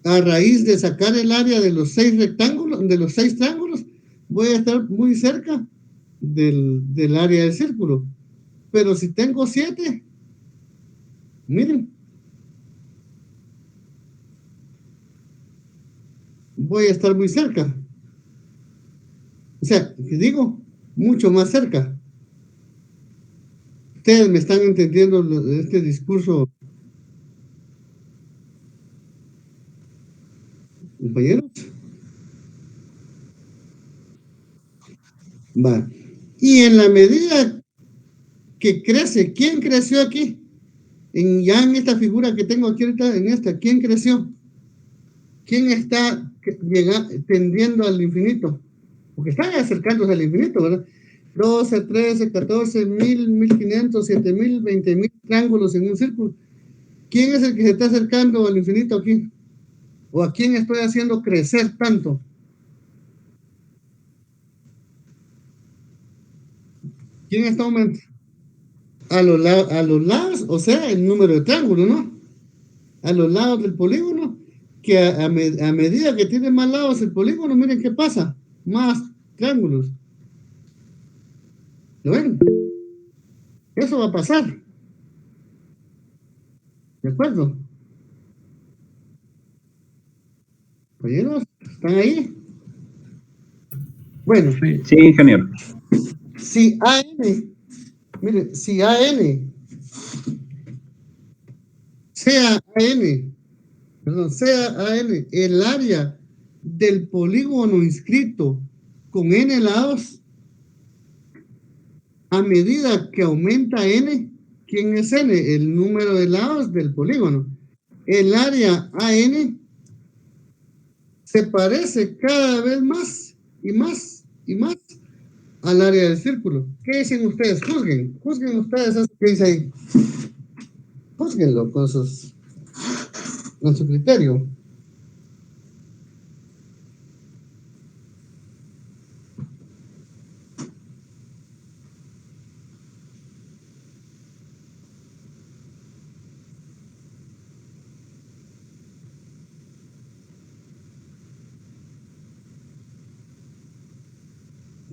a raíz de sacar el área de los 6 rectángulos, de los 6 triángulos, voy a estar muy cerca del área del círculo. Pero si tengo 7, miren, voy a estar muy cerca. O sea, que digo, mucho más cerca. Ustedes me están entendiendo este discurso, compañeros. Va. Y en la medida que crece, ¿quién creció aquí? Ya en esta figura que tengo aquí ahorita, en esta, ¿quién creció? ¿Quién está tendiendo al infinito? Porque están acercándose al infinito, ¿verdad? 12, 13, 14, 1000, 1500, 7000, 20,000 triángulos en un círculo. ¿Quién es el que se está acercando al infinito aquí? ¿O a quién estoy haciendo crecer tanto? ¿Quién está aumentando? A los lados, o sea, el número de triángulos, ¿no? A los lados del polígono, que a medida que tiene más lados el polígono, miren qué pasa, más triángulos. ¿Lo ven? Eso va a pasar. ¿De acuerdo? Compañeros, ¿están ahí? Bueno, Sí, ingeniero. si AN, miren, si AN, sea AN, el área del polígono inscrito con N lados, a medida que aumenta N, ¿quién es N? El número de lados del polígono. El área AN se parece cada vez más y más y más al área del círculo. ¿Qué dicen ustedes? Juzguen ustedes eso que dice ahí. Juzguenlo con su criterio.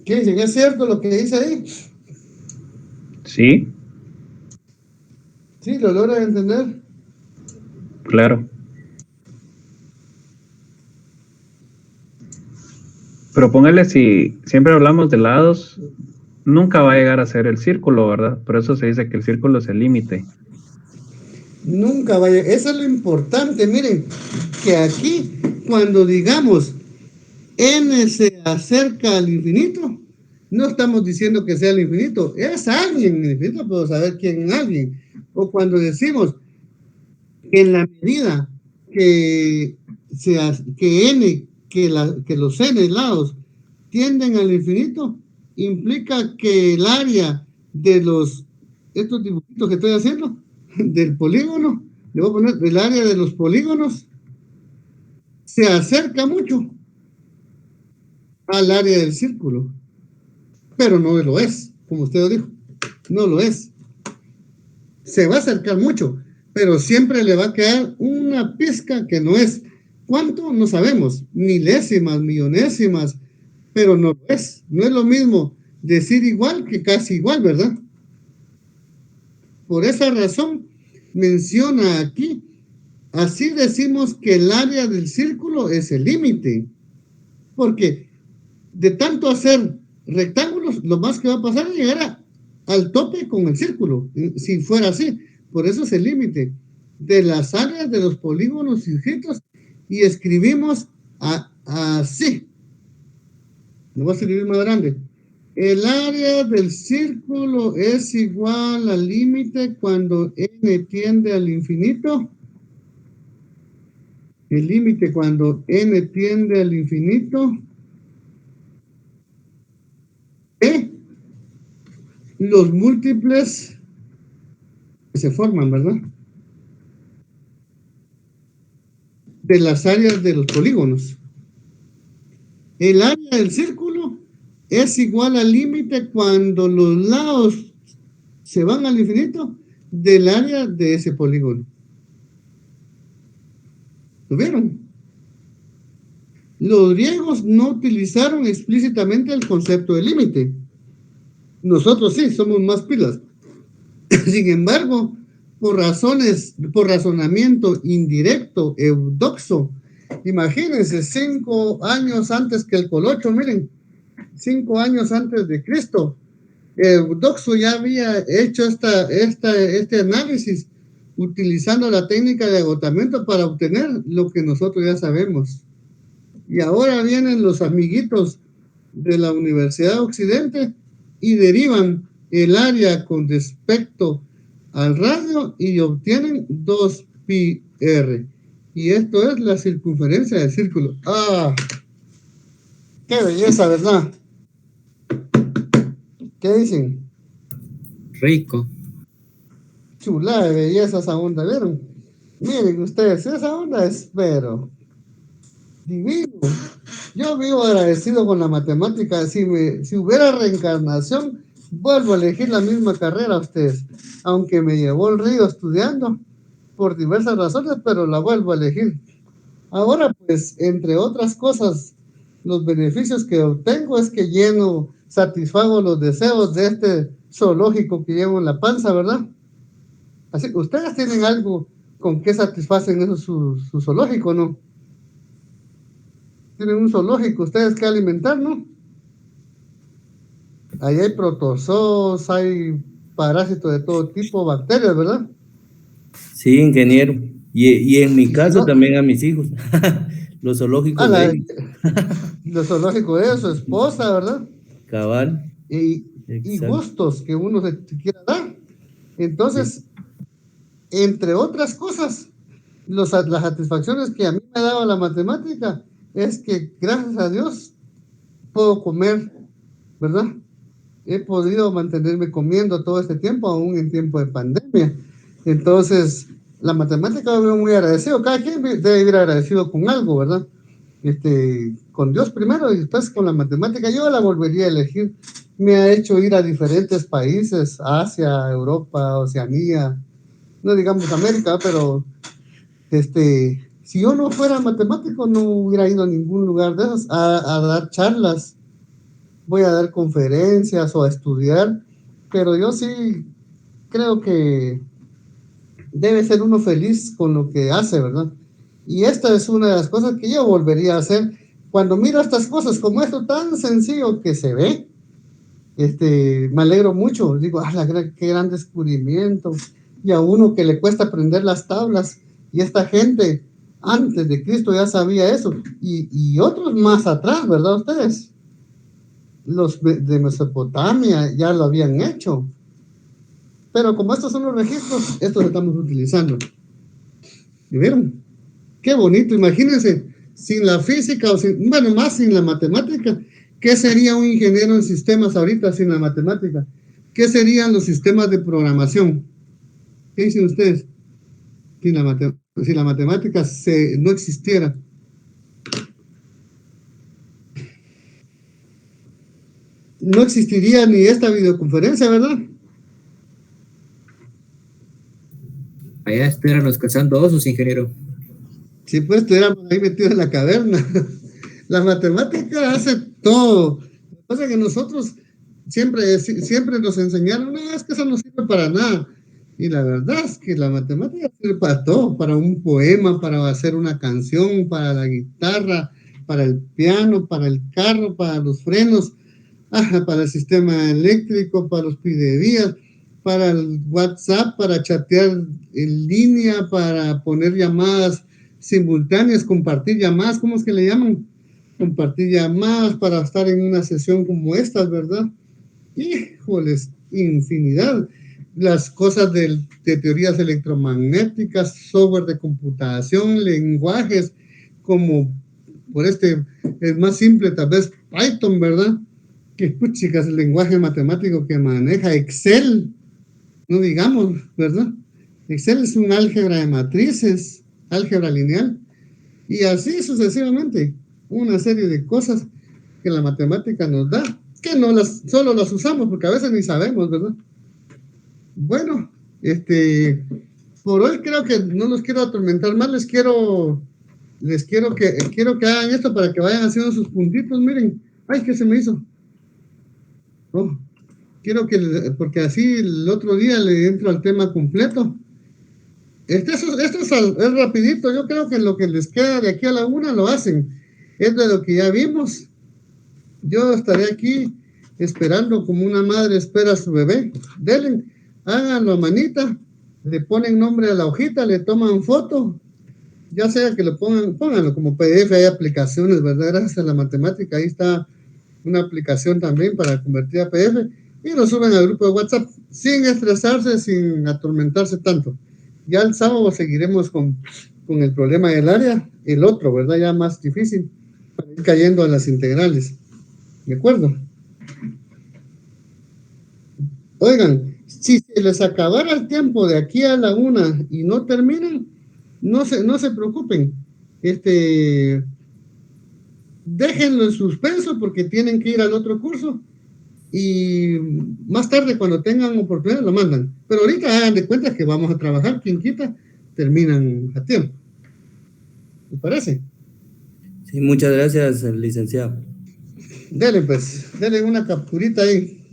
¿Qué dicen? ¿Es cierto lo que dice ahí? Sí, ¿Sí? ¿Lo logran entender? claro. Pero póngale, si siempre hablamos de lados, nunca va a llegar a ser el círculo, ¿verdad? Por eso se dice que el círculo es el límite. Nunca vaya. Eso es lo importante. Miren, que aquí, cuando digamos n se acerca al infinito, no estamos diciendo que sea el infinito, es alguien. El infinito puedo saber quién es alguien. O cuando decimos que en la medida que los n lados tienden al infinito, implica que el área de estos dibujitos que estoy haciendo del polígono, le voy a poner el área de los polígonos, se acerca mucho al área del círculo, pero no lo es, como usted lo dijo, no lo es. Se va a acercar mucho, pero siempre le va a quedar una pizca que no es. ¿Cuánto? No sabemos, milésimas, millonésimas, pero no lo es. No es lo mismo decir igual que casi igual, ¿verdad? Por esa razón menciona aquí, así decimos que el área del círculo es el límite, porque de tanto hacer rectángulos, lo más que va a pasar es llegar al tope con el círculo, si fuera así. Por eso es el límite de las áreas de los polígonos inscritos, y escribimos así. Lo voy a escribir más grande. El área del círculo es igual al límite cuando n tiende al infinito. El límite cuando n tiende al infinito. Los múltiples que se forman, ¿verdad? De las áreas de los polígonos. El área del círculo es igual al límite cuando los lados se van al infinito del área de ese polígono. ¿Lo vieron? Los griegos no utilizaron explícitamente el concepto de límite. Nosotros sí, somos más pilas. Sin embargo, por razonamiento indirecto, eudoxo, imagínense, 5 años antes que el Colocho, miren, 5 años antes de Cristo, Eudoxo ya había hecho este análisis utilizando la técnica de agotamiento para obtener lo que nosotros ya sabemos. Y ahora vienen los amiguitos de la Universidad de Occidente y derivan el área con respecto al radio y obtienen 2πr. Y esto es la circunferencia del círculo. ¡Ah! ¡Qué belleza, ¿verdad? ¿Qué dicen? Rico. Chulada de belleza esa onda, ¿vieron? Miren ustedes, esa onda es, pero divino. Yo vivo agradecido con la matemática. Si hubiera reencarnación, vuelvo a elegir la misma carrera a ustedes, aunque me llevó el río estudiando por diversas razones, pero la vuelvo a elegir. Ahora, pues, entre otras cosas, los beneficios que obtengo es que satisfago los deseos de este zoológico que llevo en la panza, ¿verdad? Así que ustedes tienen algo con que satisfacen eso su zoológico, ¿no? Tienen un zoológico, ustedes que alimentar, ¿no? Ahí hay protozoos, hay parásitos de todo tipo, bacterias, ¿verdad? Sí, ingeniero. Y en mi Y si caso no, también a mis hijos. Los zoológicos de ellos. los zoológicos de su esposa, ¿verdad? Cabal. Y Exacto. gustos que uno se quiera dar. Entonces, entre otras cosas, las satisfacciones que a mí me ha dado la matemática es que gracias a Dios puedo comer, ¿verdad? He podido mantenerme comiendo todo este tiempo, aún en tiempo de pandemia. Entonces, la matemática me veo muy agradecido. Cada quien debe vivir agradecido con algo, ¿verdad? Con Dios primero y después con la matemática. Yo la volvería a elegir. Me ha hecho ir a diferentes países, Asia, Europa, Oceanía, no digamos América, pero si yo no fuera matemático no hubiera ido a ningún lugar de esos a dar charlas. Voy a dar conferencias o a estudiar, pero yo sí creo que debe ser uno feliz con lo que hace, ¿verdad? Y esta es una de las cosas que yo volvería a hacer cuando miro estas cosas como esto tan sencillo que se ve. Me alegro mucho, digo, qué gran descubrimiento, y a uno que le cuesta aprender las tablas, y esta gente antes de Cristo ya sabía eso, y otros más atrás, ¿verdad ustedes? Los de Mesopotamia ya lo habían hecho, pero como estos son los registros, estos estamos utilizando. ¿Y vieron? Qué bonito, imagínense, sin la física, más sin la matemática, ¿qué sería un ingeniero en sistemas ahorita sin la matemática? ¿Qué serían los sistemas de programación? ¿Qué dicen ustedes? Si la matemática no existiera. No existiría ni esta videoconferencia, ¿verdad? Allá esperan los cazando osos, ingeniero. Si pues estuviéramos ahí metidos en la caverna. La matemática hace todo. Lo que pasa es que nosotros siempre nos enseñaron, no, es que eso no sirve para nada. Y la verdad es que la matemática sirve para todo, para un poema, para hacer una canción, para la guitarra, para el piano, para el carro, para los frenos, para el sistema eléctrico, para los pidevías, para el WhatsApp, para chatear en línea, para poner llamadas simultáneas, compartir llamadas, ¿cómo es que le llaman? Compartir llamadas para estar en una sesión como esta, ¿verdad? Híjoles, infinidad. Las cosas de teorías electromagnéticas, software de computación, lenguajes como es más simple tal vez Python, ¿verdad? Que chicas, el lenguaje matemático que maneja Excel, no digamos, ¿verdad? Excel es un álgebra de matrices, álgebra lineal, y así sucesivamente, una serie de cosas que la matemática nos da, que solo las usamos porque a veces ni sabemos, ¿verdad? Bueno, por hoy creo que no los quiero atormentar más, quiero que hagan esto para que vayan haciendo sus puntitos, miren, ay, ¿qué se me hizo? Oh, porque así el otro día le entro al tema completo. Esto es rapidito, yo creo que lo que les queda de aquí a la 1 lo hacen. Es de lo que ya vimos. Yo estaré aquí esperando como una madre espera a su bebé. Denle, háganlo a manita, le ponen nombre a la hojita, le toman foto, ya sea que lo pónganlo como PDF, hay aplicaciones, ¿verdad? Gracias a la matemática, ahí está una aplicación también para convertir a PDF, y lo suben al grupo de WhatsApp sin estresarse, sin atormentarse tanto. Ya el sábado seguiremos con el problema del área, el otro, ¿verdad? Ya más difícil, para ir cayendo a las integrales. ¿De acuerdo? Oigan, si se les acabara el tiempo de aquí a la 1 y no terminan, no se preocupen. Déjenlo en suspenso porque tienen que ir al otro curso y más tarde cuando tengan oportunidad lo mandan. Pero ahorita hagan de cuenta que vamos a trabajar, quien quita, terminan a tiempo. ¿te parece? Sí, muchas gracias, licenciado. Dele pues, dele una capturita ahí.